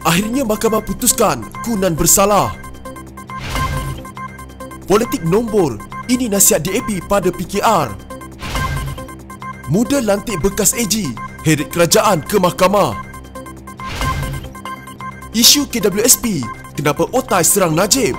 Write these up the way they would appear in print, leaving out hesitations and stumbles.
Akhirnya mahkamah putuskan Kunan bersalah. Politik nombor, ini nasihat DAP pada PKR. Muda lantik bekas AG, heret kerajaan ke mahkamah. Isu KWSP, kenapa Otai serang Najib?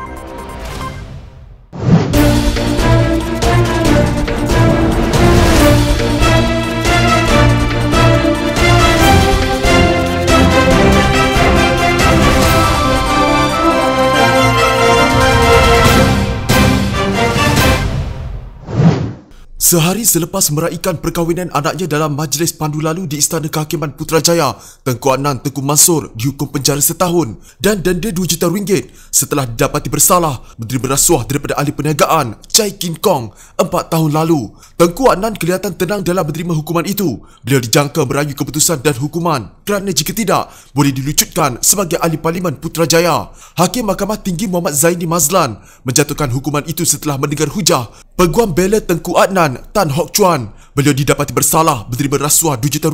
Sehari selepas meraikan perkahwinan anaknya dalam majlis pandu lalu di Istana Kehakiman Putrajaya, Tengku Adnan Tengku Mansur dihukum penjara setahun dan denda RM2 juta setelah didapati bersalah menerima rasuah daripada ahli perniagaan Chai Kin Kong 4 tahun lalu. Tengku Adnan kelihatan tenang dalam menerima hukuman itu. Beliau dijangka merayu keputusan dan hukuman kerana jika tidak, boleh dilucutkan sebagai ahli Parlimen Putrajaya. Hakim Mahkamah Tinggi Muhammad Zaini Mazlan menjatuhkan hukuman itu setelah mendengar hujah Peguam Bela Tengku Adnan Tan Hock Chuan. Beliau didapati bersalah menerima rasuah RM2 juta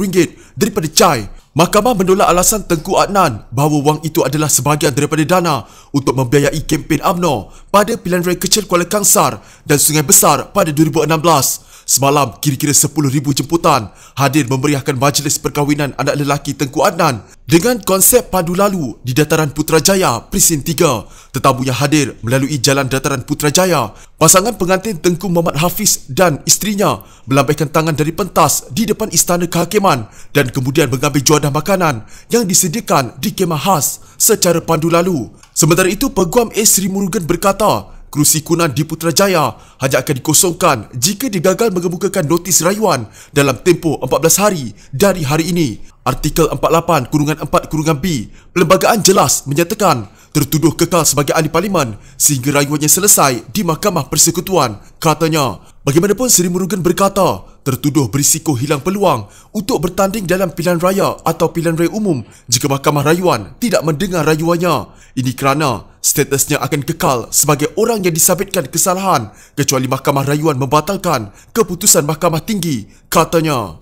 daripada Chai. Mahkamah menolak alasan Tengku Adnan bahawa wang itu adalah sebahagian daripada dana untuk membiayai kempen UMNO pada pilihan raya kecil Kuala Kangsar dan Sungai Besar pada 2016. Semalam, kira-kira 10,000 jemputan hadir memeriahkan majlis perkahwinan anak lelaki Tengku Adnan dengan konsep padu lalu di Dataran Putrajaya, Presin 3. Tetamu yang hadir melalui Jalan Dataran Putrajaya, pasangan pengantin Tengku Muhammad Hafiz dan isterinya melambaikan tangan dari pentas di depan Istana Kehakiman dan kemudian mengambil juadah makanan yang disediakan di kemah khas secara pandu lalu. Sementara itu, Peguam A. Sri Murugan berkata, kerusi Kunan di Putrajaya hanya akan dikosongkan jika digagal mengemukakan notis rayuan dalam tempoh 14 hari dari hari ini. Artikel 48(4)B Perlembagaan jelas menyatakan tertuduh kekal sebagai ahli parlimen sehingga rayuannya selesai di Mahkamah Persekutuan. Katanya, bagaimanapun Sri Murugan berkata, tertuduh berisiko hilang peluang untuk bertanding dalam pilihan raya atau pilihan raya umum jika Mahkamah Rayuan tidak mendengar rayuannya. Ini kerana statusnya akan kekal sebagai orang yang disabitkan kesalahan kecuali Mahkamah Rayuan membatalkan keputusan Mahkamah Tinggi, katanya.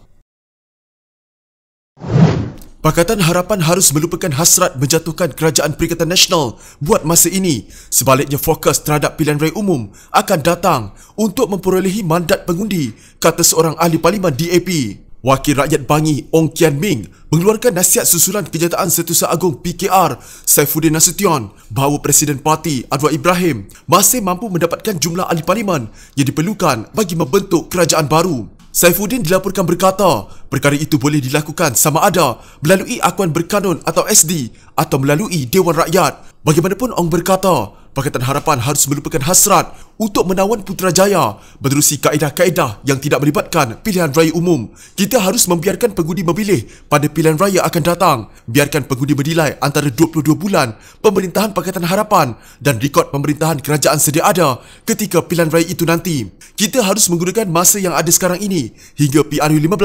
Pakatan Harapan harus melupakan hasrat menjatuhkan Kerajaan Perikatan Nasional buat masa ini. Sebaliknya, fokus terhadap pilihan raya umum akan datang untuk memperolehi mandat pengundi, kata seorang ahli Parlimen DAP. Wakil Rakyat Bangi Ong Kian Ming mengeluarkan nasihat susulan Kenyataan Setiausaha Agung PKR Saifuddin Nasution bahawa Presiden Parti Anwar Ibrahim masih mampu mendapatkan jumlah ahli Parlimen yang diperlukan bagi membentuk kerajaan baru. Saifuddin dilaporkan berkata, perkara itu boleh dilakukan sama ada melalui akuan berkanun atau SD atau melalui Dewan Rakyat. Bagaimanapun, Ong berkata, Pakatan Harapan harus melupakan hasrat untuk menawan Putrajaya menerusi kaedah-kaedah yang tidak melibatkan pilihan raya umum. Kita harus membiarkan pengundi memilih pada pilihan raya akan datang. Biarkan pengundi menilai antara 22 bulan pemerintahan Pakatan Harapan dan rekod pemerintahan kerajaan sedia ada ketika pilihan raya itu nanti. Kita harus menggunakan masa yang ada sekarang ini hingga PRU15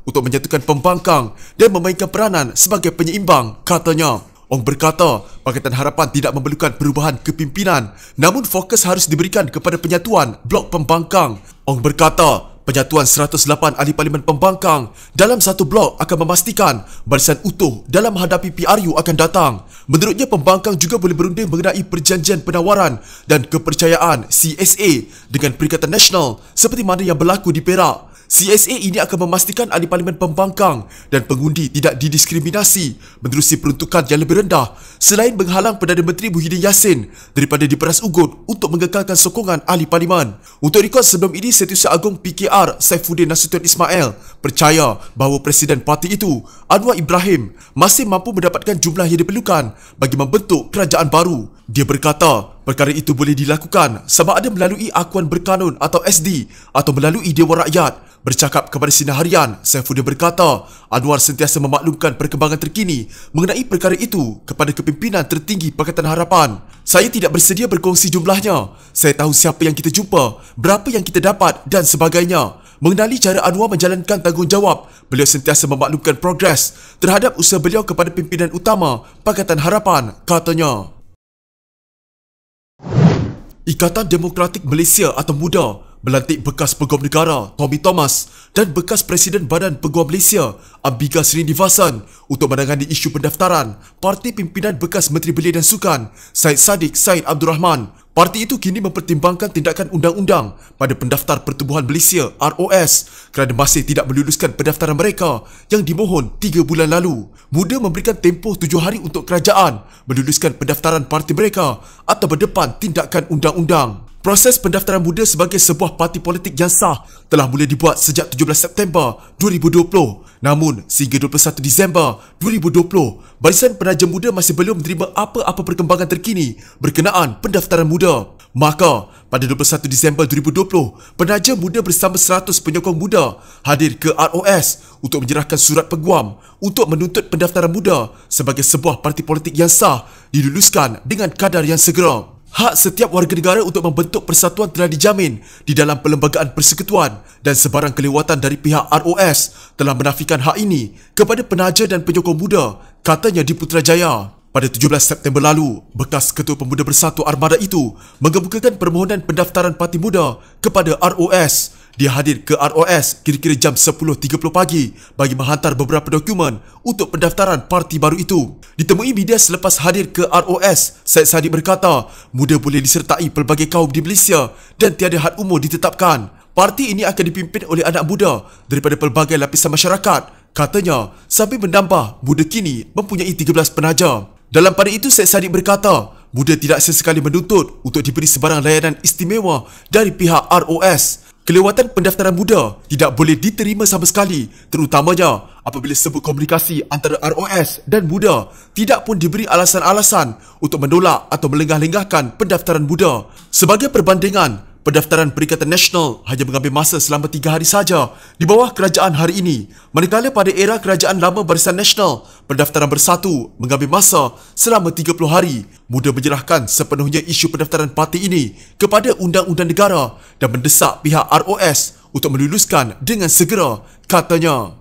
untuk menyatukan pembangkang dan memainkan peranan sebagai penyeimbang, katanya. Ong berkata, Pakatan Harapan tidak memerlukan perubahan kepimpinan, namun fokus harus diberikan kepada penyatuan blok pembangkang. Ong berkata, penyatuan 108 ahli Parlimen pembangkang dalam satu blok akan memastikan barisan utuh dalam menghadapi PRU akan datang. Menurutnya, pembangkang juga boleh berunding mengenai perjanjian penawaran dan kepercayaan CSA dengan Perikatan Nasional seperti mana yang berlaku di Perak. CSA ini akan memastikan ahli Parlimen pembangkang dan pengundi tidak didiskriminasi menerusi peruntukan yang lebih rendah selain menghalang Perdana Menteri Muhyiddin Yassin daripada diperas ugut untuk mengekalkan sokongan ahli Parlimen. Untuk rekod, sebelum ini Setiausaha Agung PKR Saifuddin Nasution Ismail percaya bahawa Presiden Parti itu, Anwar Ibrahim, masih mampu mendapatkan jumlah yang diperlukan bagi membentuk kerajaan baru. Dia berkata, perkara itu boleh dilakukan sama ada melalui akuan berkanun atau SD atau melalui Dewan Rakyat. Bercakap kepada Sinar Harian, Saifuddin berkata, Anwar sentiasa memaklumkan perkembangan terkini mengenai perkara itu kepada kepimpinan tertinggi Pakatan Harapan. Saya tidak bersedia berkongsi jumlahnya. Saya tahu siapa yang kita jumpa, berapa yang kita dapat dan sebagainya. Mengenali cara Anwar menjalankan tanggungjawab, beliau sentiasa memaklumkan progres terhadap usaha beliau kepada pimpinan utama Pakatan Harapan, katanya. Ikatan Demokratik Malaysia atau MUDA melantik bekas Peguam Negara Tommy Thomas dan bekas Presiden Badan Peguam Malaysia Ambiga Srinivasan untuk menangani isu pendaftaran Parti Pimpinan bekas Menteri Belia dan Sukan Syed Saddiq Syed Abdul Rahman. Parti itu kini mempertimbangkan tindakan undang-undang pada pendaftar Pertubuhan Malaysia ROS kerana masih tidak meluluskan pendaftaran mereka yang dimohon 3 bulan lalu. Muda memberikan tempoh 7 hari untuk kerajaan meluluskan pendaftaran parti mereka atau berdepan tindakan undang-undang. Proses pendaftaran muda sebagai sebuah parti politik yang sah telah mula dibuat sejak 17 September 2020. Namun, sehingga 21 Disember 2020, Barisan Penaja Muda masih belum menerima apa-apa perkembangan terkini berkenaan pendaftaran muda. Maka, pada 21 Disember 2020, Penaja Muda bersama 100 penyokong muda hadir ke ROS untuk menyerahkan surat peguam untuk menuntut pendaftaran muda sebagai sebuah parti politik yang sah diluluskan dengan kadar yang segera. Hak setiap warga negara untuk membentuk persatuan telah dijamin di dalam Perlembagaan Persekutuan dan sebarang kelewatan dari pihak ROS telah menafikan hak ini kepada penaja dan penyokong muda, katanya di Putrajaya. Pada 17 September lalu, bekas Ketua Pemuda Bersatu Armada itu mengemukakan permohonan pendaftaran parti muda kepada ROS. Dia hadir ke ROS kira-kira jam 10.30 pagi bagi menghantar beberapa dokumen untuk pendaftaran parti baru itu. Ditemui media selepas hadir ke ROS, Syed Saddiq berkata, muda boleh disertai pelbagai kaum di Malaysia dan tiada had umur ditetapkan. Parti ini akan dipimpin oleh anak muda daripada pelbagai lapisan masyarakat, katanya, sambil menambah muda kini mempunyai 13 penaja. Dalam pada itu, Syed Saddiq berkata, muda tidak sesekali menuntut untuk diberi sebarang layanan istimewa dari pihak ROS. Kelewatan pendaftaran muda tidak boleh diterima sama sekali, terutamanya apabila sebuah komunikasi antara ROS dan muda tidak pun diberi alasan-alasan untuk menolak atau melengah-lengahkan pendaftaran muda. Sebagai perbandingan, pendaftaran Perikatan Nasional hanya mengambil masa selama 3 hari saja di bawah kerajaan hari ini, manakala pada era kerajaan lama Barisan Nasional, pendaftaran bersatu mengambil masa selama 30 hari. Muda menyerahkan sepenuhnya isu pendaftaran parti ini kepada Undang-Undang Negara dan mendesak pihak ROS untuk meluluskan dengan segera, katanya.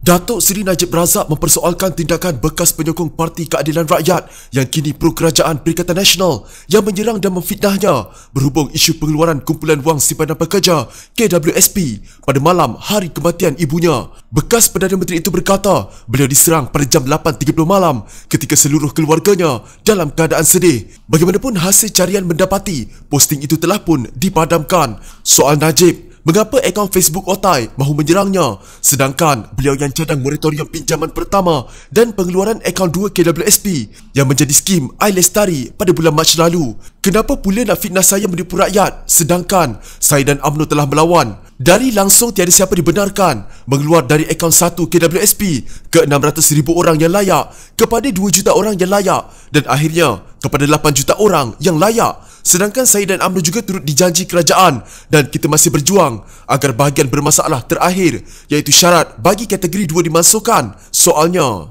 Datuk Seri Najib Razak mempersoalkan tindakan bekas penyokong Parti Keadilan Rakyat yang kini pro kerajaan Perikatan Nasional yang menyerang dan memfitnahnya berhubung isu pengeluaran kumpulan wang simpanan pekerja KWSP pada malam hari kematian ibunya. Bekas Perdana Menteri itu berkata beliau diserang pada jam 8.30 malam ketika seluruh keluarganya dalam keadaan sedih. Bagaimanapun hasil carian mendapati posting itu telah pun dipadamkan. Soal Najib, mengapa akaun Facebook Otai mahu menyerangnya sedangkan beliau yang cadang moratorium pinjaman pertama dan pengeluaran akaun 2 KWSP yang menjadi skim iLestari pada bulan Mac lalu? Kenapa pula nak fitnah saya menipu rakyat sedangkan saya dan UMNO telah melawan? Dari langsung tiada siapa dibenarkan mengeluar dari akaun 1 KWSP ke 600,000 orang yang layak kepada 2 juta orang yang layak dan akhirnya kepada 8 juta orang yang layak. Sedangkan saya dan UMNO juga turut dijanji kerajaan dan kita masih berjuang agar bahagian bermasalah terakhir iaitu syarat bagi kategori 2 dimasukkan. Soalnya,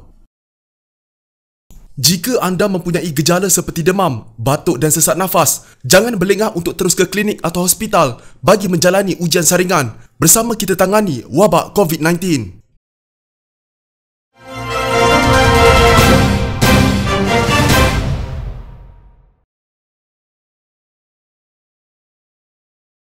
jika anda mempunyai gejala seperti demam, batuk dan sesak nafas, jangan berlengah untuk terus ke klinik atau hospital bagi menjalani ujian saringan bersama kita tangani wabak COVID-19.